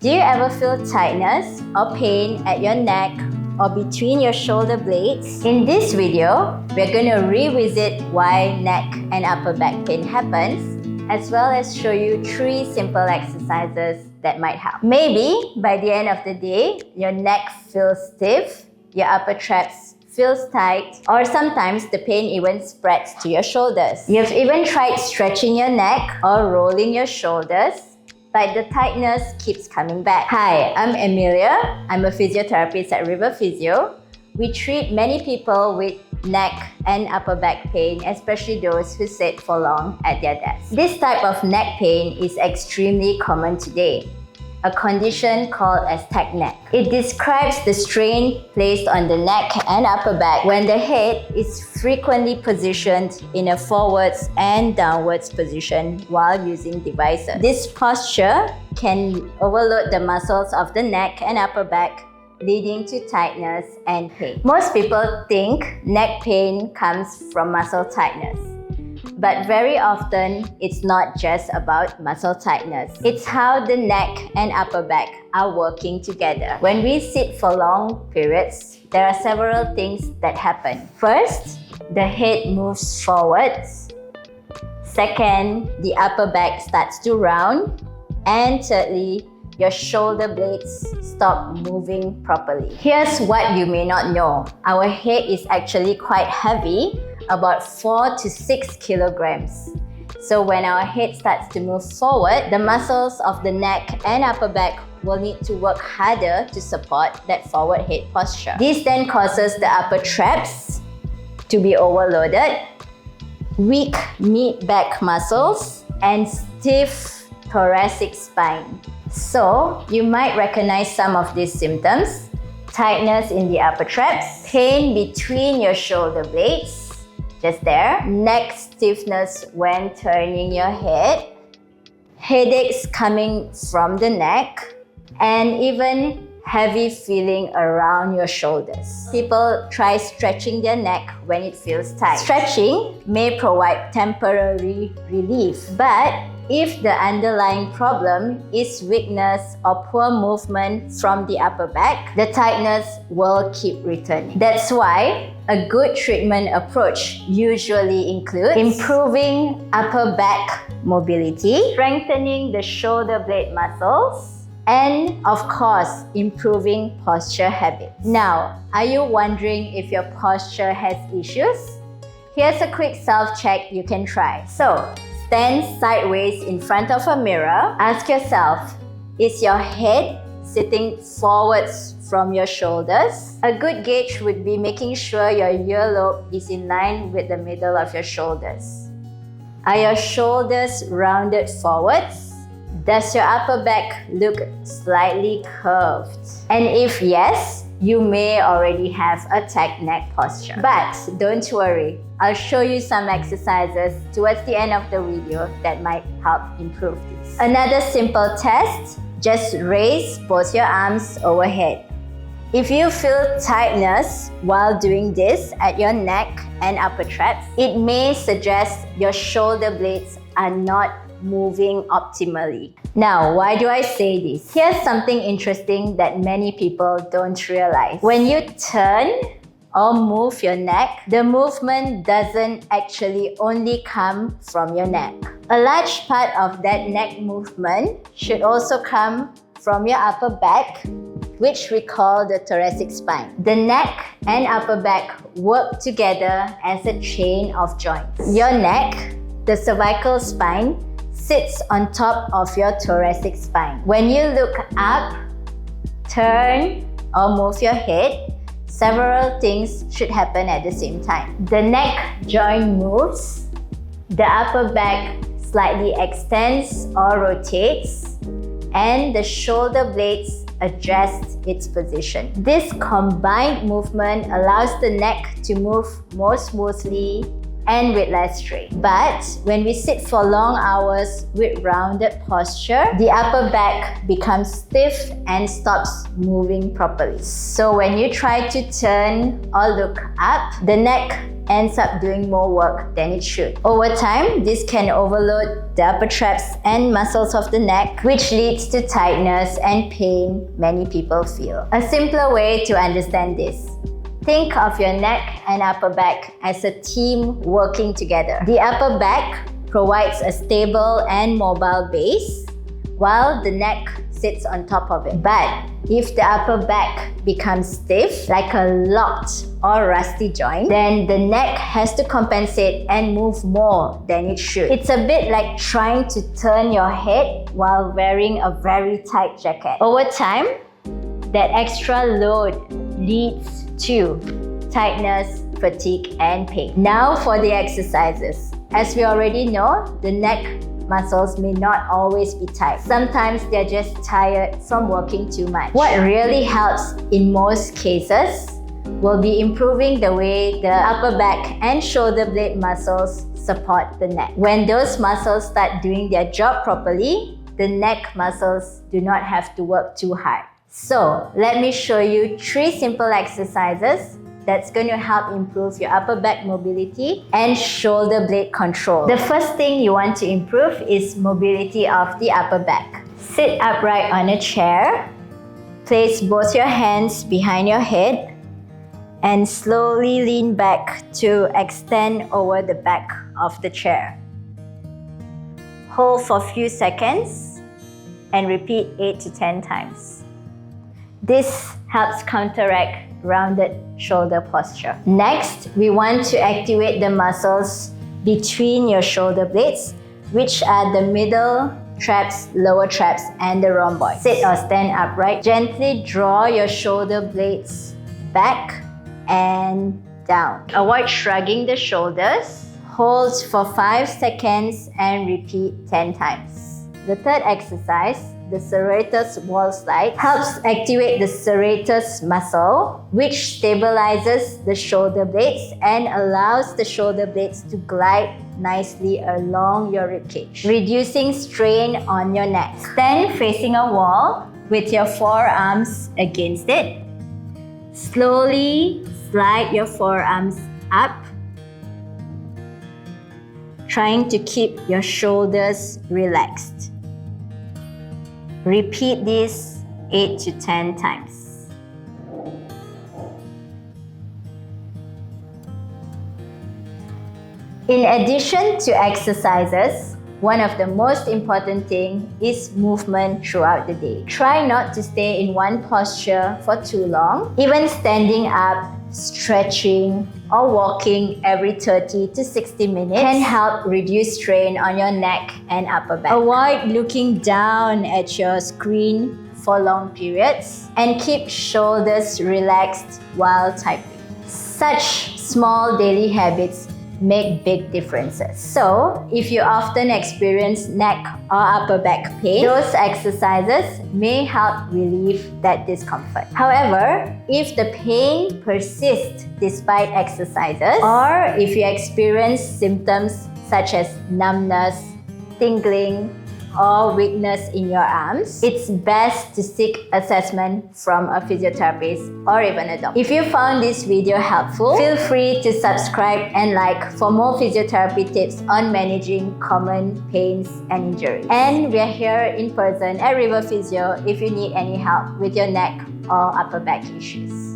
Do you ever feel tightness or pain at your neck or between your shoulder blades? In this video, we're going to revisit why neck and upper back pain happens, as well as show you 3 simple exercises that might help. Maybe by the end of the day, your neck feels stiff, your upper traps feels tight, or sometimes the pain even spreads to your shoulders. You've even tried stretching your neck or rolling your shoulders, but the tightness keeps coming back. Hi, I'm Amelia. I'm a physiotherapist at River Physio. We treat many people with neck and upper back pain, especially those who sit for long at their desk. This type of neck pain is extremely common today, a condition called as tech neck. It describes the strain placed on the neck and upper back when the head is frequently positioned in a forwards and downwards position while using devices. This posture can overload the muscles of the neck and upper back, leading to tightness and pain. Most people think neck pain comes from muscle tightness, but very often it's not just about muscle tightness. It's how the neck and upper back are working together. When we sit for long periods, there are several things that happen. First, the head moves forwards. Second, the upper back starts to round. And thirdly, your shoulder blades stop moving properly. Here's what you may not know. Our head is actually quite heavy, about 4 to 6 kilograms. So when our head starts to move forward, the muscles of the neck and upper back will need to work harder to support that forward head posture. This then causes the upper traps to be overloaded, weak mid-back muscles, and stiff thoracic spine. So you might recognize some of these symptoms: tightness in the upper traps, pain between your shoulder blades, just there, neck stiffness when turning your head, headaches coming from the neck, and even heavy feeling around your shoulders. People try stretching their neck when it feels tight. Stretching may provide temporary relief, but if the underlying problem is weakness or poor movement from the upper back, the tightness will keep returning. That's why a good treatment approach usually includes improving upper back mobility, strengthening the shoulder blade muscles, and of course, improving posture habits. Now, are you wondering if your posture has issues? Here's a quick self-check you can try. So, stand sideways in front of a mirror. Ask yourself, is your head sitting forwards from your shoulders? A good gauge would be making sure your earlobe is in line with the middle of your shoulders. Are your shoulders rounded forwards? Does your upper back look slightly curved? And if yes, you may already have a tech neck posture. But don't worry, I'll show you some exercises towards the end of the video that might help improve this. Another simple test, just raise both your arms overhead. If you feel tightness while doing this at your neck and upper traps, it may suggest your shoulder blades are not moving optimally. Now, why do I say this? Here's something interesting that many people don't realize. When you turn or move your neck, the movement doesn't actually only come from your neck. A large part of that neck movement should also come from your upper back, which we call the thoracic spine. The neck and upper back work together as a chain of joints. Your neck, the cervical spine, sits on top of your thoracic spine. When you look up, turn, or move your head, several things should happen at the same time. The neck joint moves, the upper back slightly extends or rotates, and the shoulder blades adjust its position. This combined movement allows the neck to move more smoothly and with less strain. But when we sit for long hours with rounded posture, the upper back becomes stiff and stops moving properly. So when you try to turn or look up, the neck ends up doing more work than it should. Over time, this can overload the upper traps and muscles of the neck, which leads to tightness and pain many people feel. A simpler way to understand this: think of your neck and upper back as a team working together. The upper back provides a stable and mobile base, while the neck sits on top of it. But if the upper back becomes stiff, like a locked or rusty joint, then the neck has to compensate and move more than it should. It's a bit like trying to turn your head while wearing a very tight jacket. Over time, that extra load leads to tightness, fatigue, and pain. Now for the exercises. As we already know, the neck muscles may not always be tight. Sometimes they're just tired from working too much. What really helps in most cases will be improving the way the upper back and shoulder blade muscles support the neck. When those muscles start doing their job properly, the neck muscles do not have to work too hard. So let me show you 3 simple exercises that's going to help improve your upper back mobility and shoulder blade control. The first thing you want to improve is mobility of the upper back. Sit upright on a chair, place both your hands behind your head, and slowly lean back to extend over the back of the chair. Hold for a few seconds and repeat 8 to 10 times. This helps counteract rounded shoulder posture. Next, we want to activate the muscles between your shoulder blades, which are the middle traps, lower traps, and the rhomboid. Sit or stand upright. Gently draw your shoulder blades back and down. Avoid shrugging the shoulders. Hold for 5 seconds and repeat 10 times. The third exercise, the serratus wall slide, helps activate the serratus muscle, which stabilizes the shoulder blades and allows the shoulder blades to glide nicely along your ribcage, reducing strain on your neck. Stand facing a wall with your forearms against it. Slowly slide your forearms up, trying to keep your shoulders relaxed. Repeat this 8 to 10 times. In addition to exercises, one of the most important things is movement throughout the day. Try not to stay in one posture for too long. Even standing up, stretching, or walking every 30 to 60 minutes can help reduce strain on your neck and upper back. Avoid looking down at your screen for long periods and keep shoulders relaxed while typing. Such small daily habits make big differences. So, if you often experience neck or upper back pain, those exercises may help relieve that discomfort. However, if the pain persists despite exercises, or if you experience symptoms such as numbness, tingling, or weakness in your arms, it's best to seek assessment from a physiotherapist or even a doctor. If you found this video helpful, feel free to subscribe and like for more physiotherapy tips on managing common pains and injuries. And we're here in person at River Physio if you need any help with your neck or upper back issues.